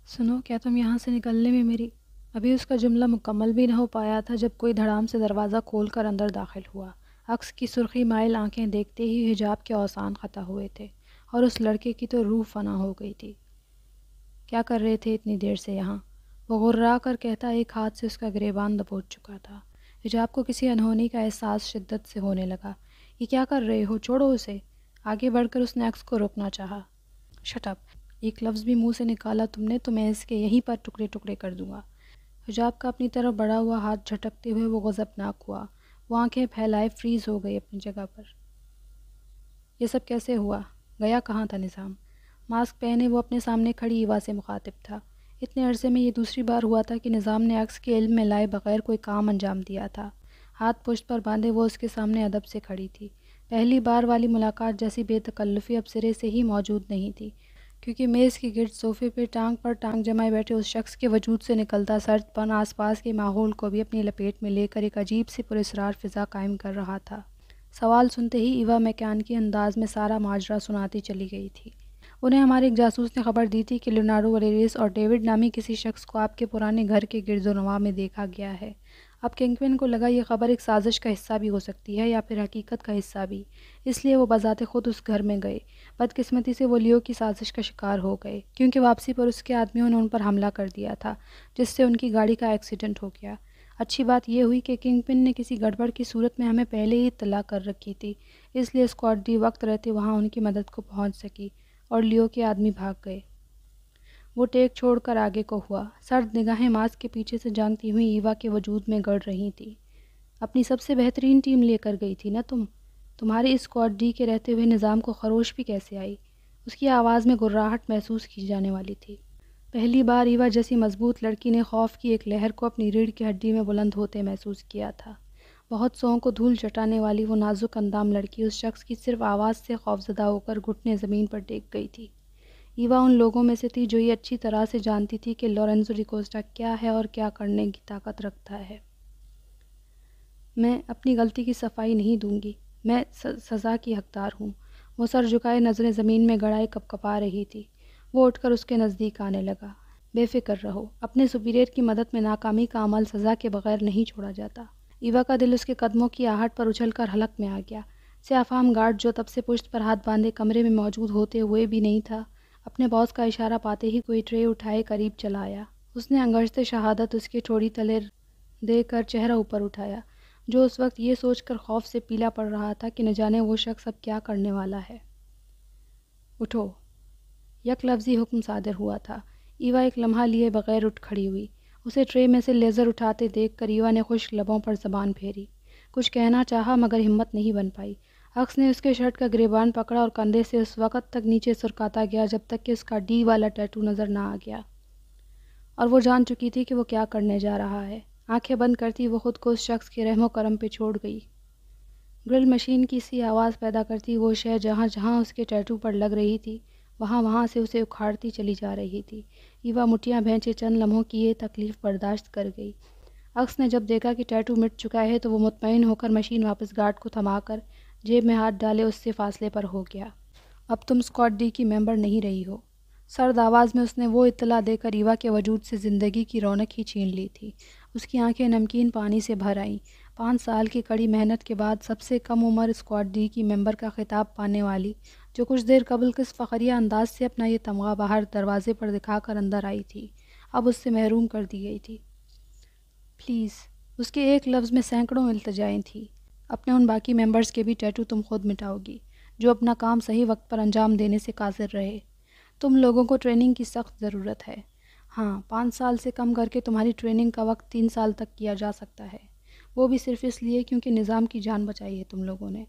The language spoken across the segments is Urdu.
سنو، کیا تم یہاں سے نکلنے میں میری… ابھی اس کا جملہ مکمل بھی نہ ہو پایا تھا جب کوئی دھڑام سے دروازہ کھول کر اندر داخل ہوا۔ عکس کی سرخی مائل آنکھیں دیکھتے ہی حجاب کے اوسان خطا ہوئے تھے اور اس لڑکے کی تو روح فنا ہو گئی تھی۔ کیا کر رہے تھے اتنی دیر سے یہاں؟ وہ غرا کر کہتا ایک ہاتھ سے اس کا گریبان دبوچ چکا تھا۔ حجاب کو کسی انہونی کا احساس شدت سے ہونے لگا۔ یہ کیا کر رہے ہو؟ چھوڑو اسے۔ آگے بڑھ کر اس نے عکس کو روکنا چاہا۔ Shut up! ایک لفظ بھی منہ سے نکالا تم نے تو میں اس کے یہیں پر ٹکڑے ٹکڑے کر دوں گا۔ حجاب کا اپنی طرف بڑھا ہوا ہاتھ جھٹکتے ہوئے وہ غضبناک ہوا۔ وہ آنکھیں پھیلائے فریز ہو گئی اپنی جگہ پر۔ یہ سب کیسے ہوا؟ گیا کہاں تھا نظام؟ ماسک پہنے وہ اپنے سامنے کھڑی ایوا سے مخاطب تھا۔ اتنے عرصے میں یہ دوسری بار ہوا تھا کہ نظام نے عکس کے علم میں لائے بغیر کوئی کام انجام دیا تھا۔ ہاتھ پشت پر باندھے وہ اس کے سامنے ادب سے کھڑی تھی۔ پہلی بار والی ملاقات جیسی بے تکلفی اب سرے سے ہی موجود نہیں تھی، کیونکہ میز کے گرد صوفے پہ ٹانگ پر ٹانگ جمائے بیٹھے اس شخص کے وجود سے نکلتا سرد پن آس پاس کے ماحول کو بھی اپنی لپیٹ میں لے کر ایک عجیب سی پراسرار فضا قائم کر رہا تھا۔ سوال سنتے ہی ایوا میکانیکی انداز میں سارا ماجرا سناتی چلی گئی تھی۔ انہیں ہمارے ایک جاسوس نے خبر دی تھی کہ لیونارڈو ولیریس اور ڈیوڈ نامی کسی شخص کو آپ کے پرانے گھر کے گرد و نواح میں دیکھا گیا ہے۔ اب کنگ پن کو لگا یہ خبر ایک سازش کا حصہ بھی ہو سکتی ہے یا پھر حقیقت کا حصہ بھی، اس لیے وہ بذات خود اس گھر میں گئے۔ بدقسمتی سے وہ لیو کی سازش کا شکار ہو گئے، کیونکہ واپسی پر اس کے آدمیوں نے ان پر حملہ کر دیا تھا، جس سے ان کی گاڑی کا ایکسیڈنٹ ہو گیا۔ اچھی بات یہ ہوئی کہ کنگ پن نے کسی گڑبڑ کی صورت میں ہمیں پہلے ہی اطلاع کر رکھی تھی، اس لیے اسکواڈ ڈی وقت رہتے وہاں ان کی مدد کو پہنچ سکی اور لیو کے آدمی بھاگ گئے۔ وہ ٹیک چھوڑ کر آگے کو ہوا۔ سرد نگاہیں ماسک کے پیچھے سے جانگتی ہوئی ایوا کے وجود میں گڑ رہی تھی۔ اپنی سب سے بہترین ٹیم لے کر گئی تھی نا تم؟ تمہاری اسکواڈ ڈی کے رہتے ہوئے نظام کو خروش بھی کیسے آئی؟ اس کی آواز میں گراہٹ محسوس کی جانے والی تھی۔ پہلی بار ایوا جیسی مضبوط لڑکی نے خوف کی ایک لہر کو اپنی ریڑھ کی ہڈی میں بلند ہوتے محسوس کیا تھا۔ بہت سووں کو دھول چٹانے والی وہ نازک اندام لڑکی اس شخص کی صرف آواز سے خوفزدہ ہو کر گھٹنے زمین پر ٹیک گئی تھی۔ ایوا ان لوگوں میں سے تھی جو یہ اچھی طرح سے جانتی تھی کہ لورینزو ڈی کوسٹا کیا ہے اور کیا کرنے کی طاقت رکھتا ہے۔ میں اپنی غلطی کی صفائی نہیں دوں گی، میں سزا کی حقدار ہوں۔ وہ سر جھکائے نظریں زمین میں گڑائے کپکپا رہی تھی۔ وہ اٹھ کر اس کے نزدیک آنے لگا۔ بے فکر رہو، اپنے سپیریئر کی مدد میں ناکامی کا عمل سزا کے بغیر نہیں چھوڑا جاتا۔ ایوا کا دل اس کے قدموں کی آہٹ پر اچھل کر حلق میں آ گیا۔ سیاہ فام گارڈ جو تب سے پشت پر ہاتھ باندھے کمرے میں موجود ہوتے ہوئے بھی نہیں تھا، اپنے باس کا اشارہ پاتے ہی کوئی ٹرے اٹھائے قریب چلا آیا۔ اس نے انگشت شہادت اس کے ٹھوڑی تلے دے کر چہرہ اوپر اٹھایا، جو اس وقت یہ سوچ کر خوف سے پیلا پڑ رہا تھا کہ نہ جانے وہ شخص اب کیا کرنے والا ہے۔ اٹھو! یک لفظی حکم صادر ہوا تھا۔ ایوا ایک لمحہ لیے بغیر اٹھ کھڑی ہوئی۔ اسے ٹرے میں سے لیزر اٹھاتے دیکھ کر ایوا نے خشک لبوں پر زبان پھیری۔ کچھ کہنا چاہا مگر ہمت نہیں بن پائی۔ عکس نے اس کے شرٹ کا گریبان پکڑا اور کندھے سے اس وقت تک نیچے سرکاتا گیا جب تک کہ اس کا ڈی والا ٹیٹو نظر نہ آ گیا، اور وہ جان چکی تھی کہ وہ کیا کرنے جا رہا ہے۔ آنکھیں بند کرتی وہ خود کو اس شخص کے رحم و کرم پہ چھوڑ گئی۔ گرل مشین کی سی آواز پیدا کرتی وہ شے جہاں جہاں اس کے ٹیٹو پر لگ رہی تھی وہاں سے اسے اکھاڑتی چلی جا رہی تھی۔ ایوا مٹھیاں بھینچے چند لمحوں کی یہ تکلیف برداشت کر گئی۔ عکس نے جب دیکھا کہ ٹیٹو مٹ چکا ہے تو وہ مطمئن ہو کر مشین واپس گارڈ کو تھما کر جیب میں ہاتھ ڈالے اس سے فاصلے پر ہو گیا۔ اب تم اسکواڈ ڈی کی ممبر نہیں رہی ہو۔ سرد آواز میں اس نے وہ اطلاع دے کر ایوا کے وجود سے زندگی کی رونق ہی چھین لی تھی۔ اس کی آنکھیں نمکین پانی سے بھر آئیں۔ 5 سال کی کڑی محنت کے بعد سب سے کم عمر اسکواڈ ڈی کی ممبر کا خطاب پانے والی، جو کچھ دیر قبل کس فخریہ انداز سے اپنا یہ تمغہ باہر دروازے پر دکھا کر اندر آئی تھی، اب اس سے محروم کر دی گئی تھی۔ پلیز! اس کے ایک لفظ میں سینکڑوں التجائیں تھیں۔ اپنے ان باقی ممبرز کے بھی ٹیٹو تم خود مٹاؤ گی، جو اپنا کام صحیح وقت پر انجام دینے سے قاصر رہے۔ تم لوگوں کو ٹریننگ کی سخت ضرورت ہے۔ ہاں، 5 سال سے کم کر کے تمہاری ٹریننگ کا وقت 3 سال تک کیا جا سکتا ہے، وہ بھی صرف اس لیے کیونکہ نظام کی جان بچائی ہے تم لوگوں نے۔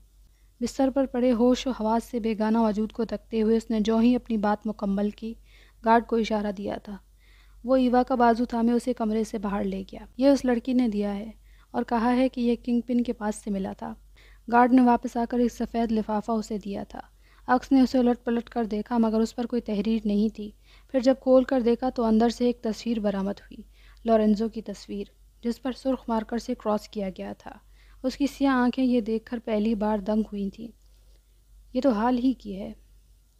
بستر پر پڑے ہوش و حواس سے بیگانہ وجود کو تکتے ہوئے اس نے جو ہی اپنی بات مکمل کی، گارڈ کو اشارہ دیا تھا۔ وہ ایوا کا بازو تھامے اسے کمرے سے باہر لے گیا۔ یہ اس لڑکی نے دیا ہے اور کہا ہے کہ یہ کنگ پن کے پاس سے ملا تھا۔ گارڈ نے واپس آ کر ایک سفید لفافہ اسے دیا تھا۔ عکس نے اسے الٹ پلٹ کر دیکھا مگر اس پر کوئی تحریر نہیں تھی۔ پھر جب کھول کر دیکھا تو اندر سے ایک تصویر برآمد ہوئی، لورینزو کی تصویر، جس پر سرخ مارکر سے کراس کیا گیا تھا۔ اس کی سیاہ آنکھیں یہ دیکھ کر پہلی بار دنگ ہوئی تھیں۔ یہ تو حال ہی کی ہے۔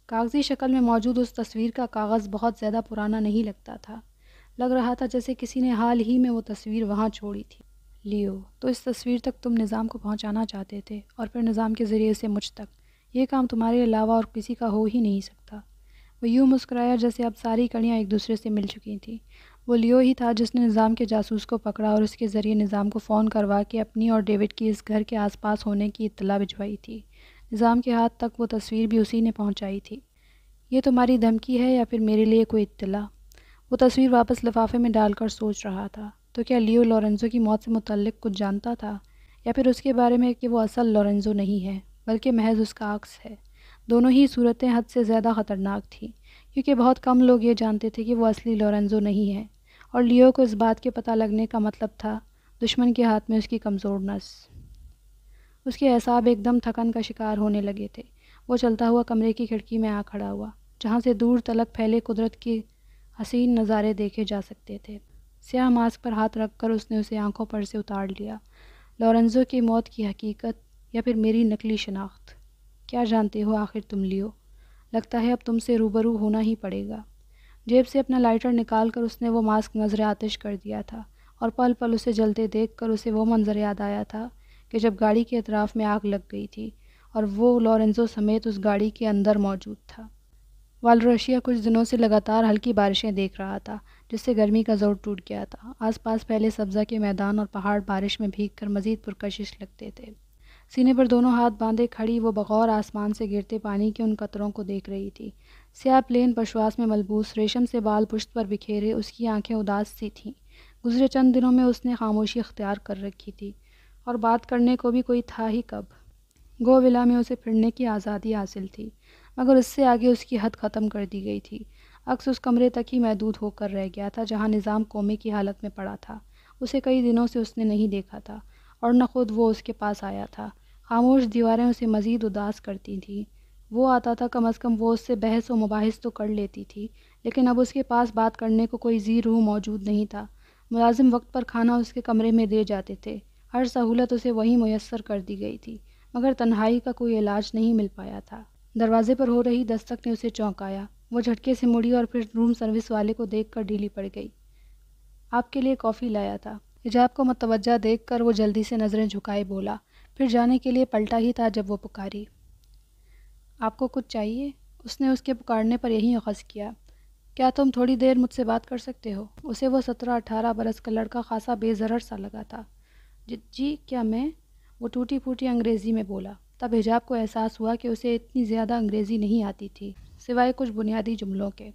کاغذی شکل میں موجود اس تصویر کا کاغذ بہت زیادہ پرانا نہیں لگتا تھا۔ لگ رہا تھا جیسے کسی نے حال ہی میں وہ تصویر وہاں چھوڑی تھی۔ لیو، تو اس تصویر تک تم نظام کو پہنچانا چاہتے تھے اور پھر نظام کے ذریعے سے مجھ تک۔ یہ کام تمہارے علاوہ اور کسی کا ہو ہی نہیں سکتا۔ وہ یوں مسکرایا جیسے اب ساری کڑیاں ایک دوسرے سے مل چکی تھیں۔ وہ لیو ہی تھا جس نے نظام کے جاسوس کو پکڑا اور اس کے ذریعے نظام کو فون کروا کے اپنی اور ڈیوڈ کی اس گھر کے آس پاس ہونے کی اطلاع بھجوائی تھی۔ نظام کے ہاتھ تک وہ تصویر بھی اسی نے پہنچائی تھی۔ یہ تمہاری دھمکی ہے یا پھر میرے لیے کوئی اطلاع؟ وہ تصویر واپس لفافے میں ڈال کر سوچ رہا تھا۔ تو کیا لیو لورنزو کی موت سے متعلق کچھ جانتا تھا، یا پھر اس کے بارے میں کہ وہ اصل لورنزو نہیں ہے بلکہ محض اس کا عکس ہے؟ دونوں ہی صورتیں حد سے زیادہ خطرناک تھیں، کیونکہ بہت کم لوگ یہ جانتے تھے کہ وہ اصلی لورنزو نہیں ہے، اور لیو کو اس بات کے پتہ لگنے کا مطلب تھا دشمن کے ہاتھ میں اس کی کمزور نس۔ اس کے اعصاب ایک دم تھکن کا شکار ہونے لگے تھے۔ وہ چلتا ہوا کمرے کی کھڑکی میں آ کھڑا ہوا، جہاں سے دور تلک پھیلے قدرت کے حسین نظارے دیکھے جا سکتے تھے۔ سیاہ ماسک پر ہاتھ رکھ کر اس نے اسے آنکھوں پر سے اتار لیا۔ لورنزو کی موت کی حقیقت یا پھر میری نقلی شناخت؟ کیا جانتے ہو آخر تم لیو؟ لگتا ہے اب تم سے روبرو ہونا ہی پڑے گا۔ جیب سے اپنا لائٹر نکال کر اس نے وہ ماسک نظر آتش کر دیا تھا، اور پل پل اسے جلتے دیکھ کر اسے وہ منظر یاد آیا تھا کہ جب گاڑی کے اطراف میں آگ لگ گئی تھی اور وہ لورنزو سمیت اس گاڑی کے اندر موجود تھا۔ والرشیا کچھ دنوں سے لگاتار ہلکی بارشیں دیکھ رہا تھا، جس سے گرمی کا زور ٹوٹ گیا تھا۔ آس پاس پھیلے سبزہ کے میدان اور پہاڑ بارش میں بھیگ کر مزید پرکشش لگتے تھے۔ سینے پر دونوں ہاتھ باندھے کھڑی وہ بغور آسمان سے گرتے پانی کے ان قطروں کو دیکھ رہی تھی۔ سیاہ پلین پشواس میں ملبوس، ریشم سے بال پشت پر بکھیرے، اس کی آنکھیں اداس سی تھیں۔ گزرے چند دنوں میں اس نے خاموشی اختیار کر رکھی تھی، اور بات کرنے کو بھی کوئی تھا ہی کب۔ گو ولا میں اسے پھرنے کی آزادی حاصل تھی، مگر اس سے آگے اس کی حد ختم کر دی گئی تھی۔ عکس اس کمرے تک ہی محدود ہو کر رہ گیا تھا جہاں نظام کومے کی حالت میں پڑا تھا۔ اسے کئی دنوں سے اس نے نہیں دیکھا تھا، اور نہ خود وہ اس کے پاس آیا تھا۔ خاموش دیواریں اسے مزید اداس کرتی تھیں۔ وہ آتا تھا، کم از کم وہ اس سے بحث و مباحث تو کر لیتی تھی، لیکن اب اس کے پاس بات کرنے کو کوئی ذی روح موجود نہیں تھا۔ ملازم وقت پر کھانا اس کے کمرے میں دے جاتے تھے، ہر سہولت اسے وہیں میسر کر دی گئی تھی، مگر تنہائی کا کوئی علاج نہیں مل پایا تھا۔ دروازے پر ہو رہی دستک نے اسے چونکایا۔ وہ جھٹکے سے مڑی اور پھر روم سروس والے کو دیکھ کر ڈھیلی پڑ گئی۔ آپ کے لیے کافی لایا تھا۔ حجاب کو متوجہ دیکھ کر وہ جلدی سے نظریں جھکائے بولا، پھر جانے کے لیے پلٹا ہی تھا جب وہ پکاری۔ آپ کو کچھ چاہیے؟ اس نے اس کے پکارنے پر یہیں اخذ کیا۔ کیا تم تھوڑی دیر مجھ سے بات کر سکتے ہو؟ اسے وہ 17-18 برس کا لڑکا خاصا بے ضرر سا لگا تھا۔ جی کیا میں؟ وہ ٹوٹی پھوٹی انگریزی میں بولا۔ تب حجاب کو احساس ہوا کہ اسے اتنی زیادہ انگریزی نہیں آتی تھی، سوائے کچھ بنیادی جملوں کے۔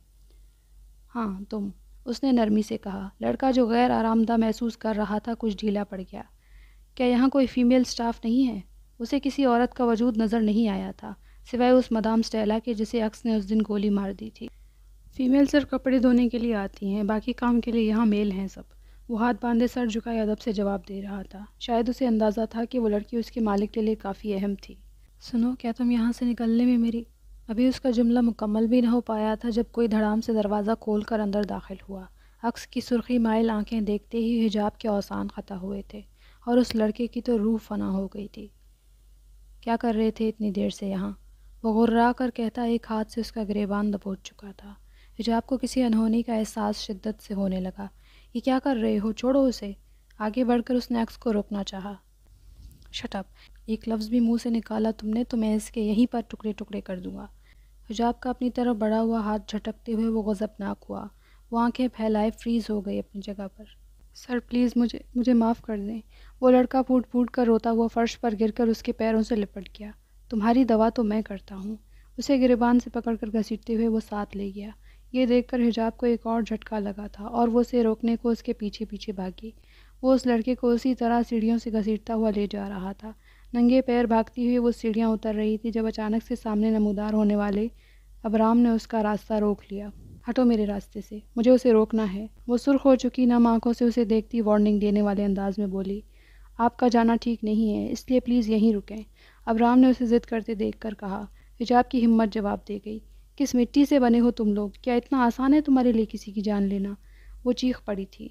ہاں تم، اس نے نرمی سے کہا۔ لڑکا جو غیر آرام دہ محسوس کر رہا تھا کچھ ڈھیلا پڑ گیا۔ کیا یہاں کوئی فیمیل سٹاف نہیں ہے؟ اسے کسی عورت کا وجود نظر نہیں آیا تھا، سوائے اس مدام سٹیلا کے جسے عکس نے اس دن گولی مار دی تھی۔ فیمیل صرف کپڑے دھونے کے لیے آتی ہیں، باقی کام کے لیے یہاں میل ہیں سب۔ وہ ہاتھ باندھے سر جھکائے ادب سے جواب دے رہا تھا۔ شاید اسے اندازہ تھا کہ وہ لڑکی اس کے مالک کے لیے کافی اہم تھی۔ سنو، کیا تم یہاں سے نکلنے میں میری… ابھی اس کا جملہ مکمل بھی نہ ہو پایا تھا جب کوئی دھڑام سے دروازہ کھول کر اندر داخل ہوا۔ عکس کی سرخی مائل آنکھیں دیکھتے ہی حجاب کے اوسان خطا ہوئے تھے، اور اس لڑکے کی تو روح فنا ہو گئی تھی۔ کیا کر رہے تھے اتنی دیر سے یہاں؟ وہ غرا کر کہتا ایک ہاتھ سے اس کا گریبان دبوچ چکا تھا۔ حجاب کو کسی انہونی کا احساس شدت سے ہونے لگا۔ یہ کیا کر رہے ہو؟ چھوڑو اسے۔ آگے بڑھ کر اس نے عکس کو روکنا چاہا۔ Shut up! ایک لفظ بھی منہ سے نکالا تم نے تو میں اس کے یہیں پر ٹکڑے ٹکڑے کر دوں گا۔ حجاب کا اپنی طرف بڑھا ہوا ہاتھ جھٹکتے ہوئے وہ غضبناک ہوا۔ وہ آنکھیں پھیلائے فریز ہو گئی اپنی جگہ پر۔ سر پلیز مجھے معاف کر دیں۔ وہ لڑکا پھوٹ پھوٹ کر روتا ہوا فرش پر گر کر اس کے پیروں سے لپٹ گیا۔ تمہاری دوا تو میں کرتا ہوں۔ اسے گریبان سے پکڑ کر گھسیٹتے ہوئے وہ ساتھ لے گیا۔ یہ دیکھ کر حجاب کو ایک اور جھٹکا لگا تھا، اور وہ اسے روکنے کو اس کے پیچھے پیچھے بھاگی۔ وہ اس لڑکے کو اسی طرح سیڑھیوں سے گھسیٹتا ہوا لے جا رہا تھا۔ ننگے پیر بھاگتی ہوئی وہ سیڑھیاں اتر رہی تھی جب اچانک سے سامنے نمودار ہونے والے ابرام نے اس کا راستہ روک لیا۔ ہٹو میرے راستے سے، مجھے اسے روکنا ہے۔ وہ سرخ ہو چکی نم آنکھوں سے اسے دیکھتی وارننگ دینے والے انداز میں بولی۔ آپ کا جانا ٹھیک نہیں ہے، اس لیے پلیز یہیں رکیں، ابرام نے اسے ضد کرتے دیکھ کر کہا۔ حجاب کی ہمت جواب دے گئی۔ کس مٹی سے بنے ہو تم لوگ؟ کیا اتنا آسان ہے تمہارے لیے کسی کی جان لینا؟ وہ چیخ پڑی تھی۔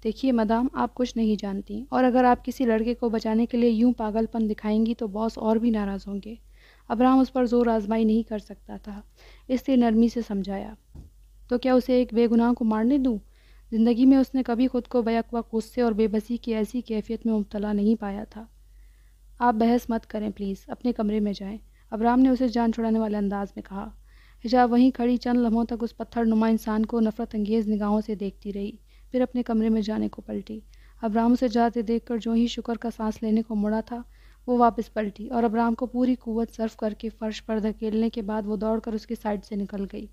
دیکھیے مدام، آپ کچھ نہیں جانتی، اور اگر آپ کسی لڑکے کو بچانے کے لیے یوں پاگل پن دکھائیں گی تو باس اور بھی ناراض ہوں گے۔ ابراہم اس پر زور آزمائی نہیں کر سکتا تھا، اس لیے نرمی سے سمجھایا، تو کیا اسے ایک بے گناہ کو مارنے دوں؟ زندگی میں اس نے کبھی خود کو بیک وقت غصے اور بے بسی کی ایسی کیفیت میں مبتلا نہیں پایا تھا۔ آپ بحث مت کریں پلیز، اپنے کمرے میں جائیں، ابراہم نے اسے جان چھڑانے والے انداز میں کہا۔ حجاب وہیں کھڑی چند لمحوں تک اس پتھر نما انسان کو نفرت انگیز نگاہوں سے دیکھتی رہی، پھر اپنے کمرے میں جانے کو پلٹی۔ ابراہم اسے جاتے دیکھ کر جو ہی شکر کا سانس لینے کو مڑا تھا وہ واپس پلٹی اور ابراہم کو پوری قوت صرف کر کے فرش پر دھکیلنے کے بعد وہ دوڑ کر اس کی سائڈ سے نکل گئی۔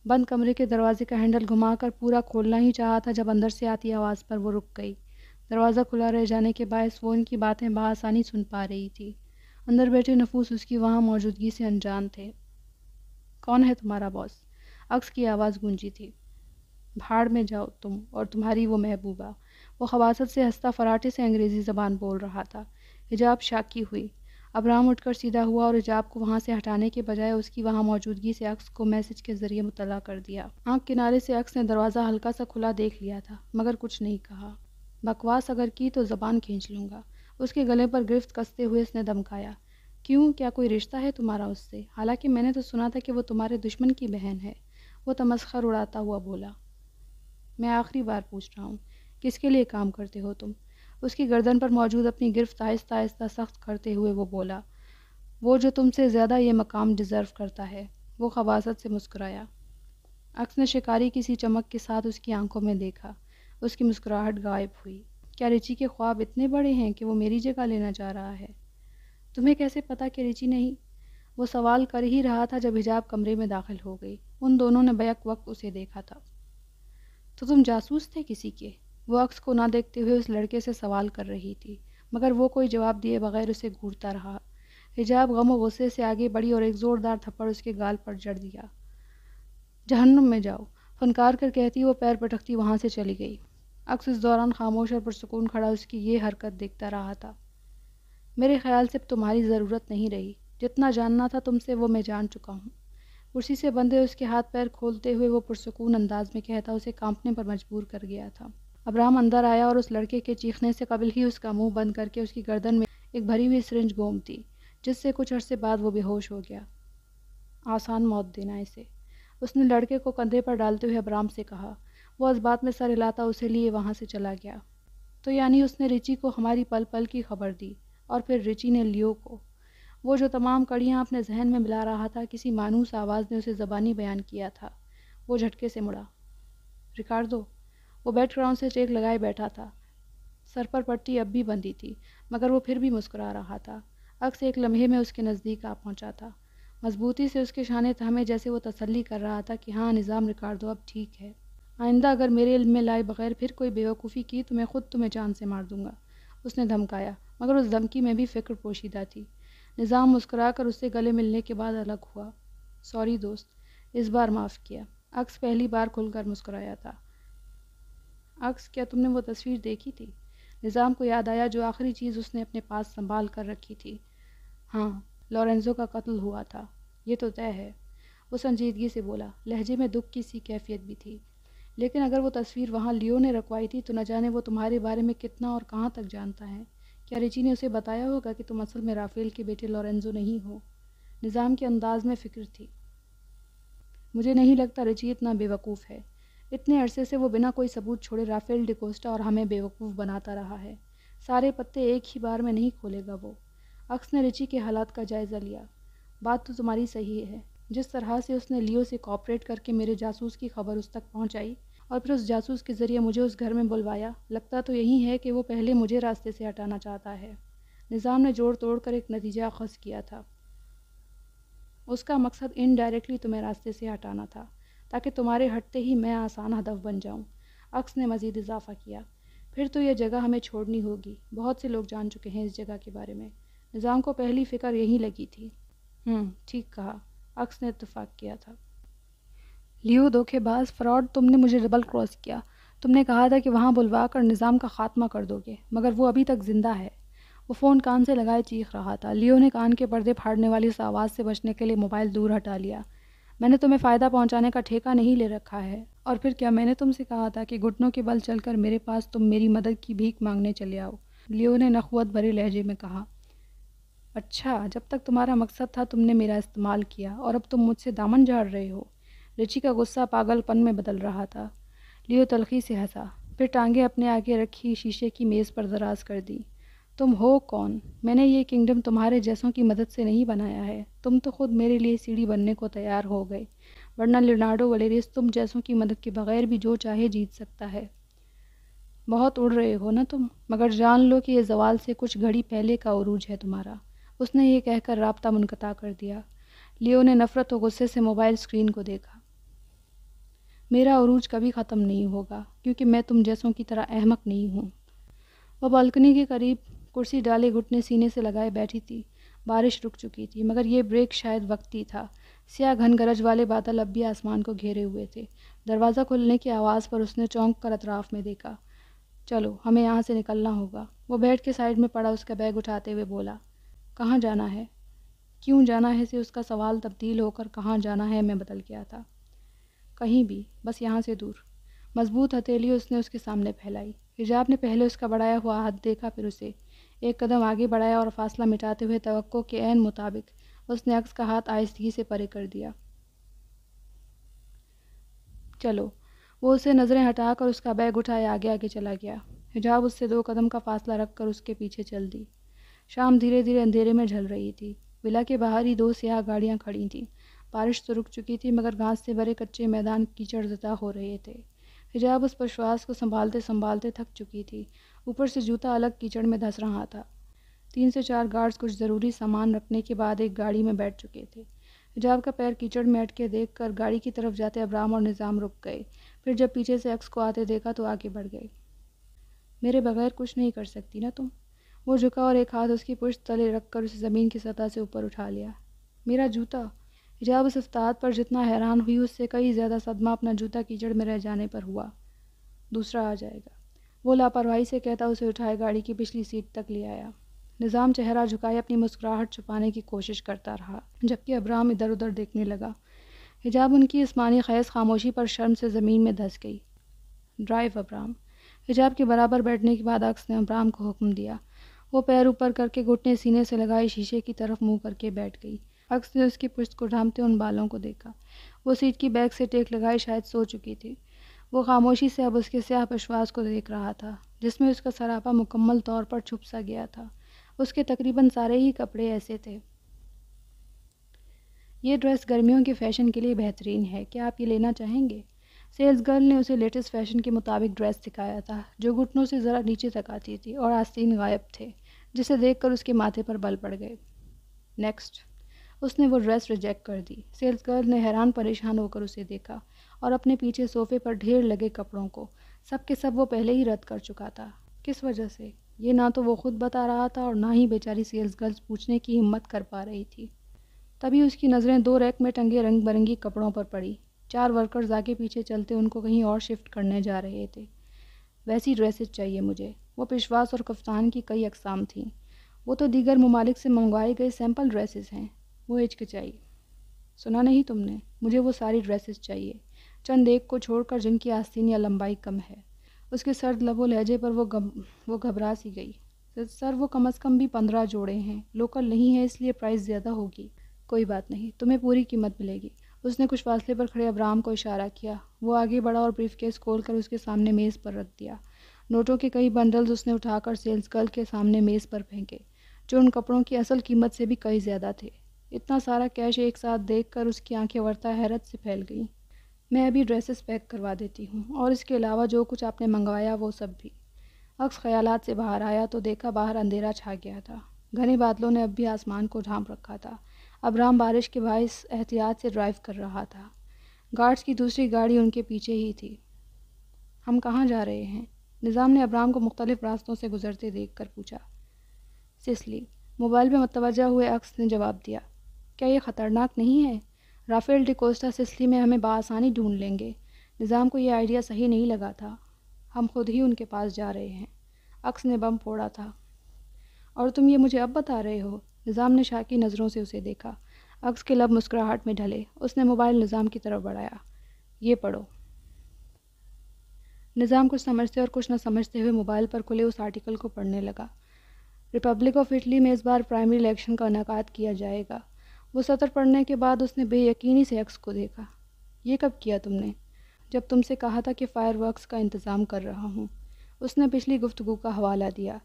بند کمرے کے دروازے کا ہینڈل گھما کر پورا کھولنا ہی چاہا تھا جب اندر سے آتی آواز پر وہ رک گئی۔ دروازہ کھلا رہ جانے کے باعث وہ ان کی باتیں بآسانی سن پا رہی تھی۔ اندر بیٹھے نفوس اس کی وہاں موجودگی سے انجان تھے۔ کون ہے تمہارا باس؟ عکس کی آواز گونجی تھی۔ بھاڑ میں جاؤ تم اور تمہاری وہ محبوبہ۔ وہ خباثت سے ہنستا فراٹے سے انگریزی زبان بول رہا تھا۔ حجاب شاکی ہوئی۔ ابراہم اٹھ کر سیدھا ہوا اور حجاب کو وہاں سے ہٹانے کے بجائے اس کی وہاں موجودگی سے عکس کو میسج کے ذریعے مطلع کر دیا۔ آنکھ کنارے سے عکس نے دروازہ ہلکا سا کھلا دیکھ لیا تھا مگر کچھ نہیں کہا۔ بکواس اگر کی تو زبان کھینچ لوں گا، اس کے گلے پر گرفت کستے ہوئے اس نے دمکایا۔ کیوں، کیا کوئی رشتہ ہے تمہارا اس سے؟ حالانکہ میں نے تو سنا تھا کہ وہ تمہارے دشمن کی بہن ہے، وہ تمسخر اڑاتا ہوا بولا۔ میں آخری بار پوچھ رہا ہوں، کس کے لیے کام کرتے ہو تم؟ اس کی گردن پر موجود اپنی گرفت آہستہ آہستہ سخت کرتے ہوئے وہ بولا۔ وہ جو تم سے زیادہ یہ مقام ڈیزرو کرتا ہے۔ وہ خباثت سے مسکرایا۔ عکس نے شکاری کی سی چمک کے ساتھ اس کی آنکھوں میں دیکھا۔ اس کی مسکراہٹ غائب ہوئی۔ کیا رچی کے خواب اتنے بڑے ہیں کہ وہ میری جگہ لینا چاہ رہا ہے؟ تمہیں کیسے پتا کہ رچی نہیں؟ وہ سوال کر ہی رہا تھا جب حجاب کمرے میں داخل ہو گئی۔ ان دونوں نے بیک وقت اسے دیکھا تھا۔ تو تم جاسوس تھے کسی کے؟ وہ عکس کو نہ دیکھتے ہوئے اس لڑکے سے سوال کر رہی تھی مگر وہ کوئی جواب دیے بغیر اسے گھورتا رہا۔ حجاب غم و غصے سے آگے بڑھی اور ایک زوردار تھپڑ اس کے گال پر جڑ دیا۔ جہنم میں جاؤ، فنکار کر کہتی وہ پیر پٹکتی وہاں سے چلی گئی۔ عکس اس دوران خاموش اور پرسکون کھڑا اس کی یہ حرکت دیکھتا رہا تھا۔ میرے خیال سے اب تمہاری ضرورت نہیں رہی، جتنا جاننا تھا تم سے وہ میں جان چکا ہوں۔ کرسی سے بندھے اس کے ہاتھ پیر کھولتے ہوئے وہ پرسکون انداز میں کہتا اسے کانپنے پر مجبور کر گیا تھا۔ ابراہم اندر آیا اور اس لڑکے کے چیخنے سے قبل ہی اس کا منہ بند کر کے اس کی گردن میں ایک بھری ہوئی سرنج گھومتی، جس سے کچھ عرصے بعد وہ بے ہوش ہو گیا۔ آسان موت دینا اسے، اس نے لڑکے کو کندھے پر ڈالتے ہوئے ابراہم سے کہا۔ وہ اس بات میں سر ہلاتا اسے لیے وہاں سے چلا گیا۔ تو یعنی اس نے رچی کو ہماری پل پل کی خبر دی اور پھر رچی نے لیو کو؟ وہ جو تمام کڑیاں اپنے ذہن میں ملا رہا تھا کسی مانوس آواز نے اسے زبانی بیان کیا تھا۔ وہ جھٹکے سے مڑا۔ ریکارڈو، وہ بیک گراؤنڈ سے ٹیک لگائے بیٹھا تھا۔ سر پر پٹی اب بھی بندھی تھی مگر وہ پھر بھی مسکرا رہا تھا۔ عکس ایک لمحے میں اس کے نزدیک آ پہنچا تھا، مضبوطی سے اس کے شانے تھامے جیسے وہ تسلی کر رہا تھا کہ ہاں نظام ریکارڈو اب ٹھیک ہے۔ آئندہ اگر میرے علم میں لائے بغیر پھر کوئی بیوقوفی کی تو میں خود تمہیں جان سے مار دوں گا، اس نے دھمکایا مگر اس دھمکی میں بھی فکر پوشیدہ تھی۔ نظام مسکرا کر اس سے گلے ملنے کے بعد الگ ہوا۔ سوری دوست، اس بار معاف کیا۔ عکس پہلی بار کھل کر مسکرایا تھا۔ عکس، کیا تم نے وہ تصویر دیکھی تھی؟ نظام کو یاد آیا جو آخری چیز اس نے اپنے پاس سنبھال کر رکھی تھی۔ ہاں، لورینزو کا قتل ہوا تھا، یہ تو طے ہے، وہ سنجیدگی سے بولا، لہجے میں دکھ کی سی کیفیت بھی تھی۔ لیکن اگر وہ تصویر وہاں لیو نے رکھوائی تھی تو نہ جانے وہ تمہارے بارے میں کتنا اور کہاں تک جانتا ہے۔ کیا رچی نے اسے بتایا ہوگا کہ تم اصل میں رافیل کے بیٹے لورینزو نہیں ہو؟ نظام کے انداز میں فکر تھی۔ مجھے نہیں لگتا رچی اتنا بے وقوف ہے۔ اتنے عرصے سے وہ بنا کوئی ثبوت چھوڑے رافیل ڈی کوسٹا اور ہمیں بے وقوف بناتا رہا ہے۔ سارے پتے ایک ہی بار میں نہیں کھولے گا وہ۔ عکس نے رچی کے حالات کا جائزہ لیا۔ بات تو تمہاری صحیح ہے، جس طرح سے اس نے لیو سے کوآپریٹ کر کے میرے جاسوس کی خبر اس تک پہنچائی اور پھر اس جاسوس کے ذریعے مجھے اس گھر میں بلوایا، لگتا تو یہی ہے کہ وہ پہلے مجھے راستے سے ہٹانا چاہتا ہے۔ نظام نے جوڑ توڑ کر ایک نتیجہ اخذ کیا تھا۔ اس کا مقصد انڈائریکٹلی تمہیں راستے سے ہٹانا تھا تاکہ تمہارے ہٹتے ہی میں آسان ہدف بن جاؤں۔ عکس نے مزید اضافہ کیا۔ پھر تو یہ جگہ ہمیں چھوڑنی ہوگی، بہت سے لوگ جان چکے ہیں اس جگہ کے بارے میں۔ نظام کو پہلی فکر یہی لگی تھی۔ ٹھیک کہا، عکس نے اتفاق کیا تھا۔ لیو دھوکے باز، فراڈ، تم نے مجھے ڈبل کراس کیا۔ تم نے کہا تھا کہ وہاں بلوا کر نظام کا خاتمہ کر دو گے مگر وہ ابھی تک زندہ ہے۔ وہ فون کان سے لگائے چیخ رہا تھا۔ لیو نے کان کے پردے پھاڑنے والی اس آواز سے بچنے کے لیے موبائل دور ہٹا لیا۔ میں نے تمہیں فائدہ پہنچانے کا ٹھیکہ نہیں لے رکھا ہے، اور پھر کیا میں نے تم سے کہا تھا کہ گھٹنوں کے بل چل کر میرے پاس تم میری مدد کی بھیک مانگنے چلے آؤ؟ لیو نے نخوت بھرے لہجے میں کہا۔ اچھا، جب تک تمہارا مقصد تھا تم نے میرا استعمال کیا اور اب تم مجھ سے دامن جھاڑ رہے ہو۔ رچی کا غصہ پاگل پن میں بدل رہا تھا۔ لیو تلخی سے ہنسا، پھر ٹانگیں اپنے آگے رکھی شیشے کی میز پر دراز کر دی۔ تم ہو کون؟ میں نے یہ کنگڈم تمہارے جیسوں کی مدد سے نہیں بنایا ہے، تم تو خود میرے لیے سیڑھی بننے کو تیار ہو گئے، ورنہ لیونارڈو ولیریس تم جیسوں کی مدد کے بغیر بھی جو چاہے جیت سکتا ہے۔ بہت اڑ رہے ہو نا تم، مگر جان لو کہ یہ زوال سے کچھ گھڑی پہلے کا عروج ہے تمہارا۔ اس نے یہ کہہ کر رابطہ منقطع کر دیا۔ لیو نے نفرت و غصے سے موبائل اسکرین کو دیکھا۔ میرا عروج کبھی ختم نہیں ہوگا، کیونکہ میں تم جیسوں کی طرح احمق نہیں ہوں۔ وہ بالکنی کے قریب کرسی ڈالے گھٹنے سینے سے لگائے بیٹھی تھی۔ بارش رک چکی تھی، مگر یہ بریک شاید وقتی تھا۔ سیاہ گھن گرج والے بادل اب بھی آسمان کو گھیرے ہوئے تھے۔ دروازہ کھلنے کی آواز پر اس نے چونک کر اطراف میں دیکھا۔ چلو، ہمیں یہاں سے نکلنا ہوگا۔ وہ بیڈ کے سائڈ میں پڑا اس کا بیگ اٹھاتے ہوئے بولا۔ کہاں جانا ہے؟ کیوں جانا ہے سے اس کا سوال تبدیل ہو کر کہاں جانا ہے میں بدل گیا تھا۔ کہیں بھی، بس یہاں سے دور۔ مضبوط ہتھیلی اس نے اس کے سامنے پھیلائی۔ حجاب نے پہلے اس کا بڑھایا ہوا ہاتھ دیکھا، پھر اسے ایک قدم آگے بڑھایا اور فاصلہ مٹاتے ہوئے توقع کے عین مطابق اس نے عکس کا ہاتھ آہستگی سے پرے کر دیا۔ چلو۔ وہ اسے نظریں ہٹا کر اس کا بیگ اٹھائے آگے آگے چلا گیا۔ حجاب اس سے 2 قدم کا فاصلہ رکھ کر اس کے پیچھے چل دی۔ شام دھیرے دھیرے اندھیرے میں ڈھل رہی تھی۔ ولا کے باہر ہی 2 سیاہ گاڑیاں کھڑی تھیں۔ بارش تو رک چکی تھی، مگر گھاس سے بھرے کچے میدان کیچڑ زدہ ہو رہے تھے۔ حجاب اس پشواس کو سنبھالتے سنبھالتے تھک چکی تھی، اوپر سے جوتا الگ کیچڑ میں دھس رہا تھا۔ 3 سے 4 گارڈز کچھ ضروری سامان رکھنے کے بعد ایک گاڑی میں بیٹھ چکے تھے۔ حجاب کا پیر کیچڑ میں اٹکے دیکھ کر گاڑی کی طرف جاتے ابرام اور نظام رک گئے، پھر جب پیچھے سے عکس کو آتے دیکھا تو آگے بڑھ گئے۔ میرے بغیر کچھ نہیں کر سکتی نا تم؟ وہ جھکا اور ایک ہاتھ اس کی پشت تلے رکھ کر اسے زمین کی سطح سے اوپر اٹھا لیا۔ میرا جوتا؟ حجاب اس افتاد پر جتنا حیران ہوئی اس سے کئی زیادہ صدمہ اپنا جوتا کیچڑ میں رہ جانے پر ہوا۔ دوسرا آ جائے گا، وہ لاپرواہی سے کہتا اسے اٹھائے گاڑی کی پچھلی سیٹ تک لے آیا۔ نظام چہرہ جھکائے اپنی مسکراہٹ چھپانے کی کوشش کرتا رہا، جبکہ ابرام ادھر ادھر دیکھنے لگا۔ حجاب ان کی اسمانی خیز خاموشی پر شرم سے زمین میں دھس گئی۔ ڈرائیو ابرام۔ حجاب کے برابر بیٹھنے کے بعد عکس نے ابرام کو حکم دیا۔ وہ پیر اوپر کر کے گھٹنے سینے سے لگائے شیشے کی طرف منہ کر کے بیٹھ گئی۔ عکس نے اس کی پشت کو ڈھانپتے ان بالوں کو دیکھا۔ وہ سیٹ کی بیک سے ٹیک لگائے شاید سو چکی تھی۔ وہ خاموشی سے اب اس کے سیاہ پشواس کو دیکھ رہا تھا، جس میں اس کا سراپا مکمل طور پر چھپ سا گیا تھا۔ اس کے تقریباً سارے ہی کپڑے ایسے تھے۔ یہ ڈریس گرمیوں کے فیشن کے لیے بہترین ہے، کیا آپ یہ لینا چاہیں گے؟ سیلز گرل نے اسے لیٹسٹ فیشن کے مطابق ڈریس دکھایا تھا، جو گھٹنوں سے ذرا نیچے تک آتی تھی اور آستین غائب تھے، جسے دیکھ کر اس کے ماتھے پر بل پڑ گئے۔ نیکسٹ۔ اس نے وہ ڈریس ریجیکٹ کر دی۔ سیلز گرل نے حیران پریشان ہو کر اسے دیکھا اور اپنے پیچھے صوفے پر ڈھیر لگے کپڑوں کو، سب کے سب وہ پہلے ہی رد کر چکا تھا۔ کس وجہ سے؟ یہ نہ تو وہ خود بتا رہا تھا اور نہ ہی بیچاری سیلز گرل پوچھنے کی ہمت کر پا رہی تھی۔ تبھی اس کی نظریں 2 ریک میں ٹنگے رنگ برنگی کپڑوں پر پڑی۔ 4 ورکرز آگے پیچھے چلتے ان کو کہیں اور شفٹ کرنے جا رہے تھے۔ ویسی ڈریسز چاہیے مجھے۔ وہ پشواس اور کفتان کی کئی اقسام تھیں۔ وہ تو دیگر ممالک سے منگوائے گئے سیمپل ڈریسز ہیں۔ وہ ہچکچائی۔ سنا نہیں تم نے؟ مجھے وہ ساری ڈریسز چاہیے، چند ایک کو چھوڑ کر جن کی آستین یا لمبائی کم ہے۔ اس کے سرد لب و لہجے پر وہ گھبرا سی گئی۔ سر، وہ کم از کم بھی 15 جوڑے ہیں، لوکل نہیں ہے اس لیے پرائس زیادہ ہوگی۔ کوئی بات نہیں، تمہیں پوری قیمت ملے گی۔ اس نے کچھ فاصلے پر کھڑے ابرام کو اشارہ کیا۔ وہ آگے بڑھا اور بریف کیس کھول کر اس کے سامنے میز پر رکھ دیا۔ نوٹوں کے کئی بنڈلز اس نے اٹھا کر سیلز گرل کے سامنے میز پر پھینکے، جو ان کپڑوں کی اصل قیمت سے بھی کئی زیادہ تھے۔ اتنا سارا کیش ایک ساتھ دیکھ کر اس کی آنکھیں ورتا حیرت سے پھیل گئیں۔ میں ابھی ڈریسز پیک کروا دیتی ہوں، اور اس کے علاوہ جو کچھ آپ نے منگوایا وہ سب بھی۔ عکس خیالات سے باہر آیا تو دیکھا باہر اندھیرا چھا گیا تھا۔ گھنے بادلوں نے اب بھی آسمان کو ڈھانپ رکھا تھا۔ ابرام بارش کے باعث احتیاط سے ڈرائیو کر رہا تھا۔ گارڈز کی دوسری گاڑی ان کے پیچھے ہی تھی۔ ہم کہاں جا رہے ہیں؟ نظام نے ابرام کو مختلف راستوں سے گزرتے دیکھ کر پوچھا۔ سسلی۔ موبائل میں متوجہ ہوئے عکس نے جواب دیا۔ کیا یہ خطرناک نہیں ہے؟ رافیل ڈی کوسٹا سسلی میں ہمیں بآسانی ڈھونڈ لیں گے۔ نظام کو یہ آئیڈیا صحیح نہیں لگا تھا۔ ہم خود ہی ان کے پاس جا رہے ہیں۔ عکس نے بم پھوڑا تھا۔ اور تم یہ مجھے اب بتا رہے ہو؟ نظام نے شاکی نظروں سے اسے دیکھا۔ عکس کے لب مسکراہٹ میں ڈھلے۔ اس نے موبائل نظام کی طرف بڑھایا۔ یہ پڑھو۔ نظام کچھ سمجھتے اور کچھ نہ سمجھتے ہوئے موبائل پر کھلے اس آرٹیکل کو پڑھنے لگا۔ ریپبلک آف اٹلی میں اس بار پرائمری الیکشن کا انعقاد کیا جائے گا۔ وہ سطر پڑھنے کے بعد اس نے بے یقینی سے عکس کو دیکھا۔ یہ کب کیا تم نے؟ جب تم سے کہا تھا کہ فائر ورکس کا انتظام کر رہا ہوں۔ اس نے پچھلی گفتگو کا حوالہ دیا۔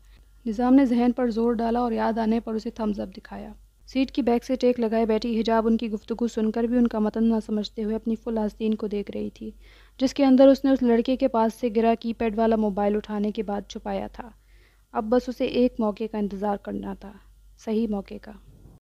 نظام نے ذہن پر زور ڈالا اور یاد آنے پر اسے تھمز اپ دکھایا۔ سیٹ کی بیک سے ٹیک لگائے بیٹھی حجاب ان کی گفتگو سن کر بھی ان کا متن نہ سمجھتے ہوئے اپنی فل آستین کو دیکھ رہی تھی، جس کے اندر اس نے اس لڑکے کے پاس سے گرا کی پیڈ والا موبائل اٹھانے کے بعد چھپایا تھا۔ اب بس اسے ایک موقع کا انتظار کرنا تھا، صحیح موقع کا۔